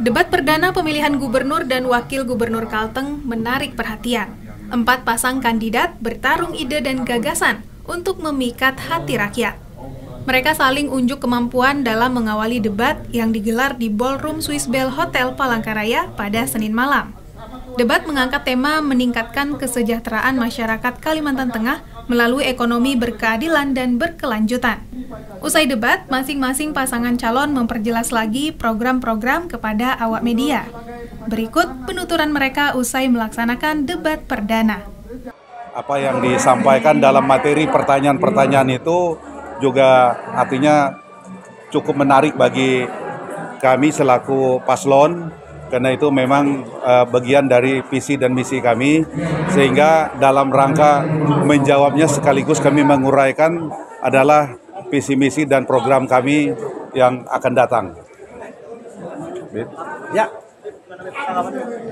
Debat perdana pemilihan gubernur dan wakil gubernur Kalteng menarik perhatian. 4 pasang kandidat bertarung ide dan gagasan untuk memikat hati rakyat. Mereka saling unjuk kemampuan dalam mengawali debat yang digelar di Ballroom Swiss Bell Hotel Palangkaraya pada Senin malam. Debat mengangkat tema meningkatkan kesejahteraan masyarakat Kalimantan Tengah melalui ekonomi berkeadilan dan berkelanjutan. Usai debat, masing-masing pasangan calon memperjelas lagi program-program kepada awak media. Berikut penuturan mereka usai melaksanakan debat perdana. Apa yang disampaikan dalam materi pertanyaan-pertanyaan itu juga artinya cukup menarik bagi kami selaku paslon, karena itu memang bagian dari visi dan misi kami, sehingga dalam rangka menjawabnya sekaligus kami menguraikan adalah visi misi dan program kami yang akan datang. Ya,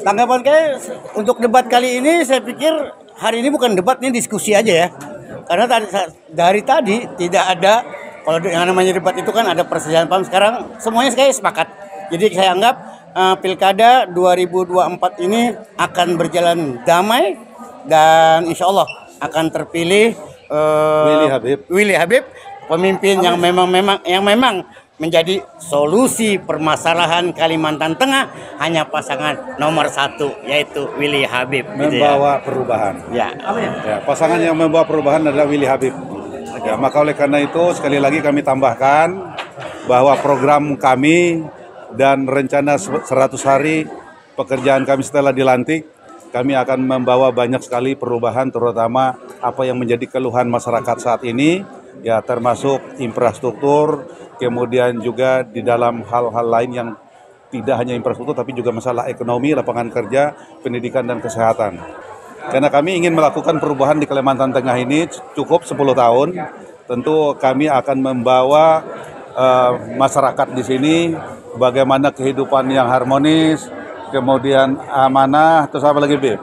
tanggapan saya untuk debat kali ini, saya pikir hari ini bukan debat, ini diskusi aja ya. Karena dari tadi tidak ada, kalau yang namanya debat itu kan ada perselisihan paham, sekarang semuanya saya sepakat. Jadi saya anggap Pilkada 2024 ini akan berjalan damai dan insya Allah akan terpilih Willy Habib, pemimpin yang memang menjadi solusi permasalahan Kalimantan Tengah, hanya pasangan nomor 1 yaitu Willy Habib. Membawa perubahan. Ya. Ya, pasangan yang membawa perubahan adalah Willy Habib. Ya, maka oleh karena itu sekali lagi kami tambahkan bahwa program kami dan rencana 100 hari pekerjaan kami setelah dilantik, kami akan membawa banyak sekali perubahan, terutama apa yang menjadi keluhan masyarakat saat ini, ya termasuk infrastruktur, kemudian juga di dalam hal-hal lain yang tidak hanya infrastruktur, tapi juga masalah ekonomi, lapangan kerja, pendidikan, dan kesehatan. Karena kami ingin melakukan perubahan di Kalimantan Tengah ini cukup 10 tahun, tentu kami akan membawa masyarakat di sini bagaimana kehidupan yang harmonis, kemudian amanah, terus apa lagi, Bib?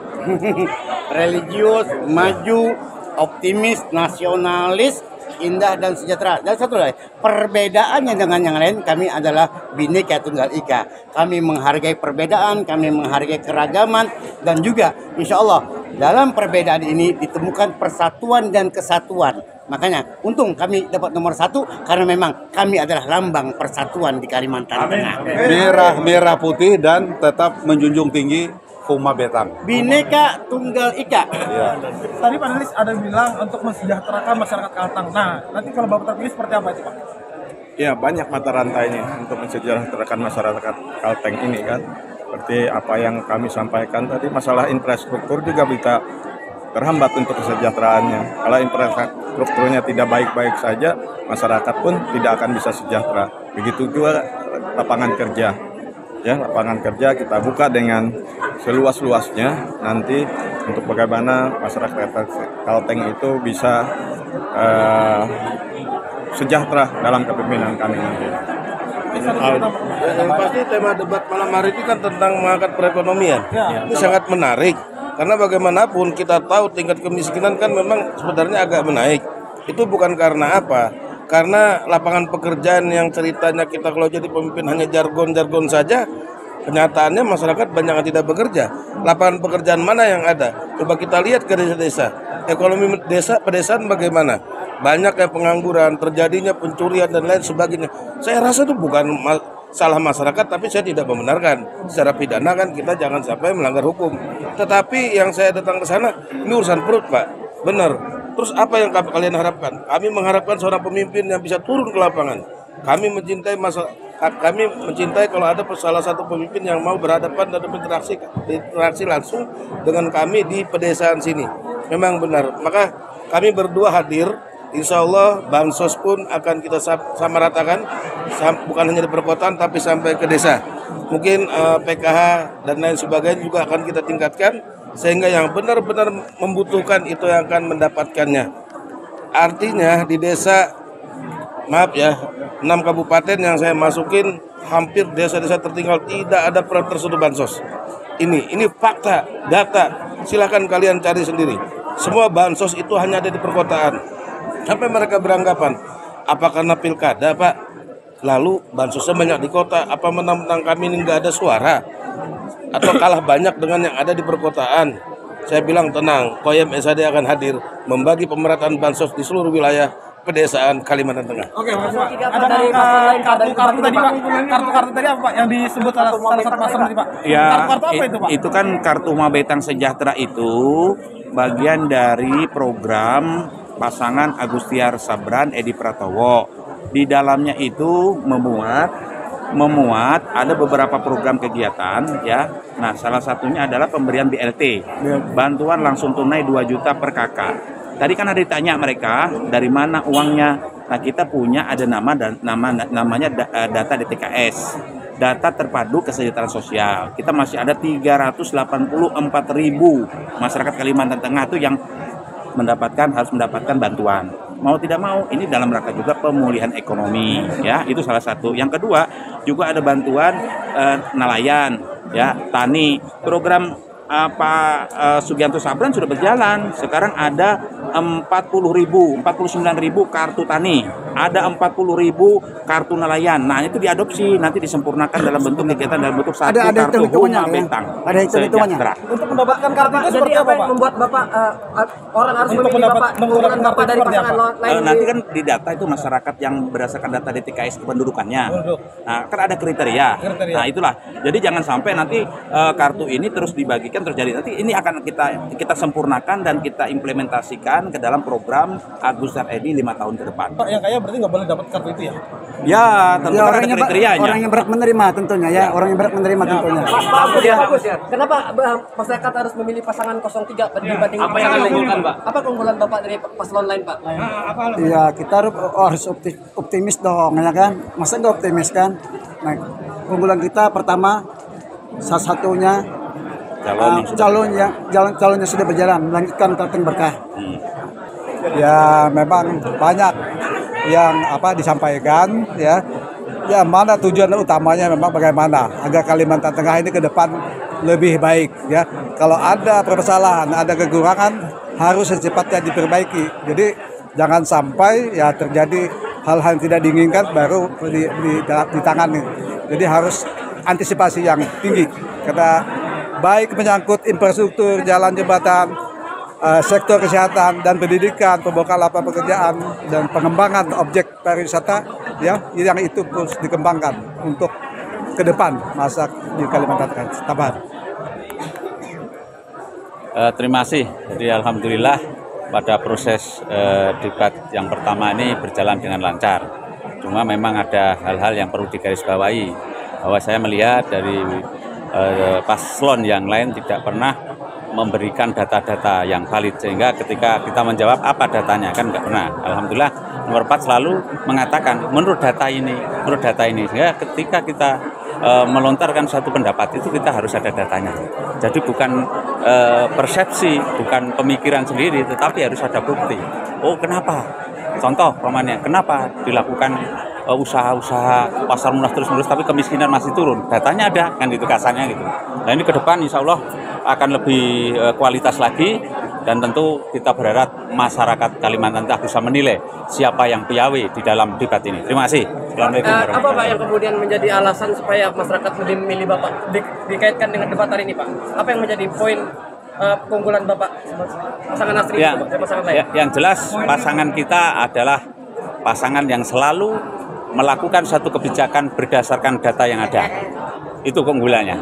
Religius, maju, optimis, nasionalis, indah dan sejahtera. Dan satu lagi, perbedaannya dengan yang lain, kami adalah Bhinneka Tunggal Ika. Kami menghargai perbedaan, kami menghargai keragaman, dan juga insya Allah dalam perbedaan ini ditemukan persatuan dan kesatuan. Makanya untung kami dapat nomor 1 karena memang kami adalah lambang persatuan di Kalimantan Tengah. Merah putih dan tetap menjunjung tinggi Huma Betang. Bhinneka Tunggal Ika. Ya. Tadi panelis ada bilang untuk mensejahterakan masyarakat Kalteng. Nah, nanti kalau Bapak terpilih seperti apa itu, Pak? Ya, banyak mata rantainya untuk mensejahterakan masyarakat Kalteng ini kan. Seperti apa yang kami sampaikan tadi, masalah infrastruktur juga bisa terhambat untuk kesejahteraannya. Kalau infrastrukturnya tidak baik-baik saja, masyarakat pun tidak akan bisa sejahtera. Begitu juga lapangan kerja. Ya, lapangan kerja kita buka dengan seluas-luasnya nanti untuk bagaimana masyarakat Kalteng itu bisa sejahtera dalam kepemimpinan kami nanti. Yang pasti tema debat malam hari ini kan tentang mengangkat perekonomian. Ini sangat menarik karena bagaimanapun kita tahu tingkat kemiskinan kan memang sebenarnya agak menaik. Itu bukan karena apa? Karena lapangan pekerjaan yang ceritanya kita kalau jadi pemimpin hanya jargon-jargon saja, kenyataannya masyarakat banyak yang tidak bekerja. Lapangan pekerjaan mana yang ada? Coba kita lihat ke desa-desa. Ekonomi desa, pedesaan bagaimana? Banyak yang pengangguran, terjadinya pencurian dan lain sebagainya. Saya rasa itu bukan salah masyarakat, tapi saya tidak membenarkan. Secara pidana kan kita jangan sampai melanggar hukum. Tetapi yang saya datang ke sana, ini urusan perut, Pak. Benar. Terus apa yang kalian harapkan? Kami mengharapkan seorang pemimpin yang bisa turun ke lapangan. Kami mencintai kalau ada salah satu pemimpin yang mau berhadapan dan berinteraksi langsung dengan kami di pedesaan sini. Memang benar. Maka kami berdua hadir. Insya Allah bansos pun akan kita samaratakan, bukan hanya di perkotaan tapi sampai ke desa. Mungkin PKH dan lain sebagainya juga akan kita tingkatkan sehingga yang benar-benar membutuhkan itu yang akan mendapatkannya. Artinya di desa, maaf ya, 6 kabupaten yang saya masukin, hampir desa-desa tertinggal tidak ada pernah tersentuh bansos. Ini fakta, data. Silakan kalian cari sendiri. Semua bansos itu hanya ada di perkotaan. Sampai mereka beranggapan, apa karena pilkada, Pak? lalu bansosnya banyak di kota, apa menang-menang kami ini nggak ada suara? Atau kalah banyak dengan yang ada di perkotaan? Saya bilang tenang, Koyem SAD akan hadir membagi pemerataan bansos di seluruh wilayah pedesaan Kalimantan Tengah. Oke, Pak. Ada kartu tadi, Pak. Kartu tadi apa, Pak? Yang disebut salah satu pasar tadi, Pak. Ya, kartu apa itu, Pak? Itu kan kartu Rumah Betang Sejahtera itu bagian dari program pasangan Agustiar Sabran Edi Pratowo. Di dalamnya itu memuat ada beberapa program kegiatan ya. Nah, salah satunya adalah pemberian BLT, bantuan langsung tunai 2 juta per kakak. Tadi kan ada ditanya mereka dari mana uangnya. Nah, kita punya ada namanya data DTKS, data terpadu kesejahteraan sosial. Kita masih ada 384.000 masyarakat Kalimantan Tengah itu yang harus mendapatkan bantuan. Mau tidak mau ini dalam rangka juga pemulihan ekonomi ya, itu salah satu. Yang kedua juga ada bantuan nelayan ya, tani. Program Pak Sugianto Sabran sudah berjalan. Sekarang ada 49.000 kartu tani, ada 40.000 kartu nelayan. Nah, itu diadopsi, nanti disempurnakan dalam bentuk kegiatan dalam bentuk satu kartu Rumah Betang Sejahtera. Untuk mendapatkan kartu itu seperti apa, Pak? Membuat Bapak orang harus memilih Bapak menggunakan Bapak dari pasangan lain. Nanti kan di data itu masyarakat yang berdasarkan data DTKS kependudukannya. Nah, kan ada kriteria. Nah, itulah. Jadi jangan sampai nanti kartu ini terus dibagikan terjadi. Nanti ini akan kita sempurnakan dan kita implementasikan ke dalam program Agustiar Edi 5 tahun ke depan. Pak, yang kaya berarti nggak boleh dapat kartu itu ya? Ya, tentu ada kriterianya. Orang yang berat menerima tentunya ya, orang yang berat menerima tentunya. Bagus ya. Kenapa masyarakat harus memilih pasangan 03 dibanding apa yang diunggulkan, Pak? Apa keunggulan Bapak dari paslon lain, Pak? Iya, kita harus optimis dong, ya kan? Masa nggak optimis kan? Nah, keunggulan kita pertama, salah satunya calonnya sudah berjalan, melanjutkan Kalteng Berkah. Ya, memang banyak yang disampaikan ya. Ya, mana tujuan utamanya memang bagaimana agar Kalimantan Tengah ini ke depan lebih baik ya. Kalau ada permasalahan, ada kekurangan harus secepatnya diperbaiki. Jadi jangan sampai ya terjadi hal-hal yang tidak diinginkan baru ditangani. Jadi harus antisipasi yang tinggi. Karena baik menyangkut infrastruktur, jalan, jembatan, sektor kesehatan dan pendidikan, pembukaan lapangan pekerjaan dan pengembangan objek pariwisata ya, yang itu terus dikembangkan untuk ke depan masa di Kalimantan Tengah. Terima kasih. Jadi alhamdulillah pada proses debat yang pertama ini berjalan dengan lancar. Cuma memang ada hal-hal yang perlu digarisbawahi, bahwa saya melihat dari paslon yang lain tidak pernah memberikan data-data yang valid, sehingga ketika kita menjawab apa datanya kan nggak pernah. Alhamdulillah nomor 4 selalu mengatakan menurut data ini, sehingga ketika kita melontarkan satu pendapat itu kita harus ada datanya. Jadi bukan persepsi, bukan pemikiran sendiri, tetapi harus ada bukti. Oh, kenapa? Contoh romannya, kenapa dilakukan usaha-usaha pasar murah terus-menerus tapi kemiskinan masih turun? Datanya ada, kan gitu kasarnya gitu. Nah, ini ke depan insya Allah akan lebih kualitas lagi, dan tentu kita berharap masyarakat Kalimantan Tengah bisa menilai siapa yang piawai di dalam debat ini. Terima kasih. Assalamualaikum warahmatullahi Apa, Pak, yang kemudian menjadi alasan supaya masyarakat lebih memilih Bapak dikaitkan dengan debat hari ini, Pak? Apa yang menjadi poin keunggulan Bapak pasangan Asri dan pasangan lain? Yang jelas pasangan kita adalah pasangan yang selalu melakukan satu kebijakan berdasarkan data yang ada. Itu keunggulannya.